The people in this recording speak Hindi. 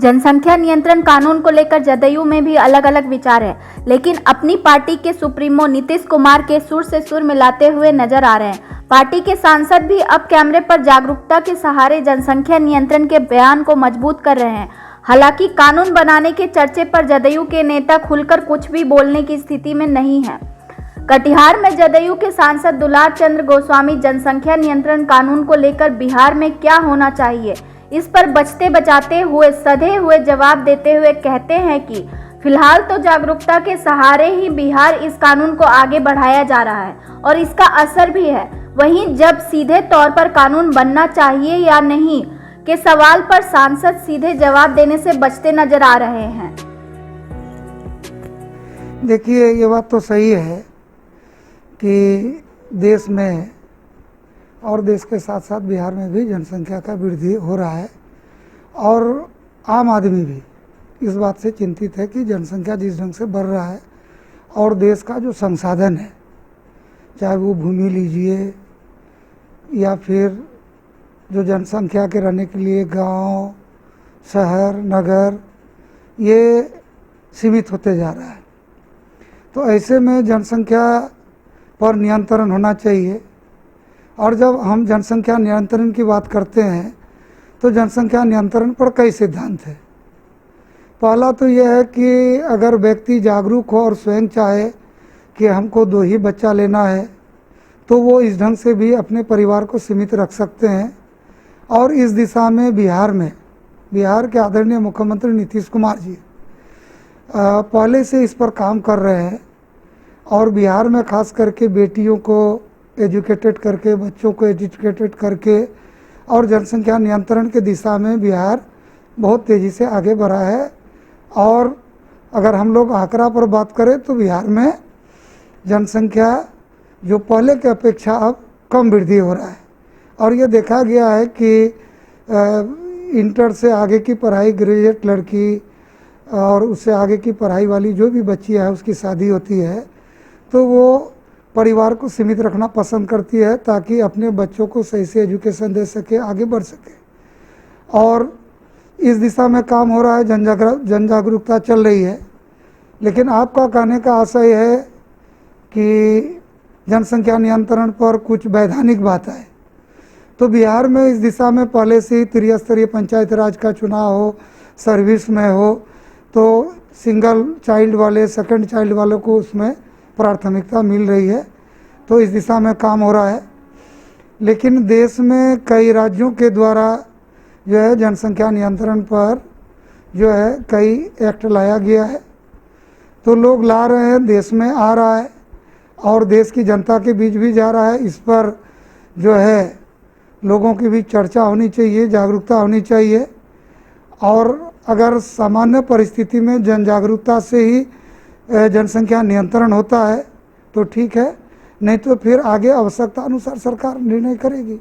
जनसंख्या नियंत्रण कानून को लेकर जदयू में भी अलग अलग विचार है, लेकिन अपनी पार्टी के सुप्रीमो नीतीश कुमार के सुर से सुर मिलाते हुए नजर आ रहे हैं। पार्टी के सांसद भी अब कैमरे पर जागरूकता के सहारे जनसंख्या नियंत्रण के बयान को मजबूत कर रहे हैं। हालांकि कानून बनाने के चर्चे पर जदयू के नेता खुलकर कुछ भी बोलने की स्थिति में नहीं है। कटिहार में जदयू के सांसद दुलार चंद्र गोस्वामी जनसंख्या नियंत्रण कानून को लेकर बिहार में क्या होना चाहिए, इस पर बचते बचाते हुए सधे हुए जवाब देते हुए कहते हैं कि फिलहाल तो जागरूकता के सहारे ही बिहार इस कानून को आगे बढ़ाया जा रहा है और इसका असर भी है। वहीं जब सीधे तौर पर कानून बनना चाहिए या नहीं के सवाल पर सांसद सीधे जवाब देने से बचते नजर आ रहे हैं। देखिए, ये बात तो सही है कि देश में और देश के साथ साथ बिहार में भी जनसंख्या का वृद्धि हो रहा है और आम आदमी भी इस बात से चिंतित है कि जनसंख्या जिस ढंग से बढ़ रहा है और देश का जो संसाधन है, चाहे वो भूमि लीजिए या फिर जो जनसंख्या के रहने के लिए गांव, शहर, नगर, ये सीमित होते जा रहा है। तो ऐसे में जनसंख्या पर नियंत्रण होना चाहिए। और जब हम जनसंख्या नियंत्रण की बात करते हैं तो जनसंख्या नियंत्रण पर कई सिद्धांत हैं। पहला तो यह है कि अगर व्यक्ति जागरूक हो और स्वयं चाहे कि हमको 2 ही बच्चा लेना है तो वो इस ढंग से भी अपने परिवार को सीमित रख सकते हैं। और इस दिशा में बिहार के आदरणीय मुख्यमंत्री नीतीश कुमार जी पहले से इस पर काम कर रहे हैं और बिहार में खास करके बेटियों को एजुकेटेड करके, बच्चों को एजुकेटेड करके और जनसंख्या नियंत्रण के दिशा में बिहार बहुत तेज़ी से आगे बढ़ा है। और अगर हम लोग आंकड़ा पर बात करें तो बिहार में जनसंख्या जो पहले की अपेक्षा अब कम वृद्धि हो रहा है। और ये देखा गया है कि इंटर से आगे की पढ़ाई, ग्रेजुएट लड़की और उससे आगे की पढ़ाई वाली जो भी बच्ची है उसकी शादी होती है तो वो परिवार को सीमित रखना पसंद करती है ताकि अपने बच्चों को सही से एजुकेशन दे सके, आगे बढ़ सके। और इस दिशा में काम हो रहा है, जन जागरूकता चल रही है। लेकिन आपका कहने का आशय है कि जनसंख्या नियंत्रण पर कुछ वैधानिक बात है। तो बिहार में इस दिशा में पहले से ही त्रिस्तरीय पंचायत राज का चुनाव हो, सर्विस में हो तो सिंगल चाइल्ड वाले, सेकंड चाइल्ड वालों को उसमें प्राथमिकता मिल रही है। तो इस दिशा में काम हो रहा है। लेकिन देश में कई राज्यों के द्वारा जो है जनसंख्या नियंत्रण पर जो है कई एक्ट लाया गया है। तो लोग ला रहे हैं, देश में आ रहा है और देश की जनता के बीच भी जा रहा है। इस पर जो है लोगों की भी चर्चा होनी चाहिए, जागरूकता होनी चाहिए। और अगर सामान्य परिस्थिति में जन जागरूकता से ही जनसंख्या नियंत्रण होता है तो ठीक है, नहीं तो फिर आगे आवश्यकता अनुसार सरकार निर्णय करेगी।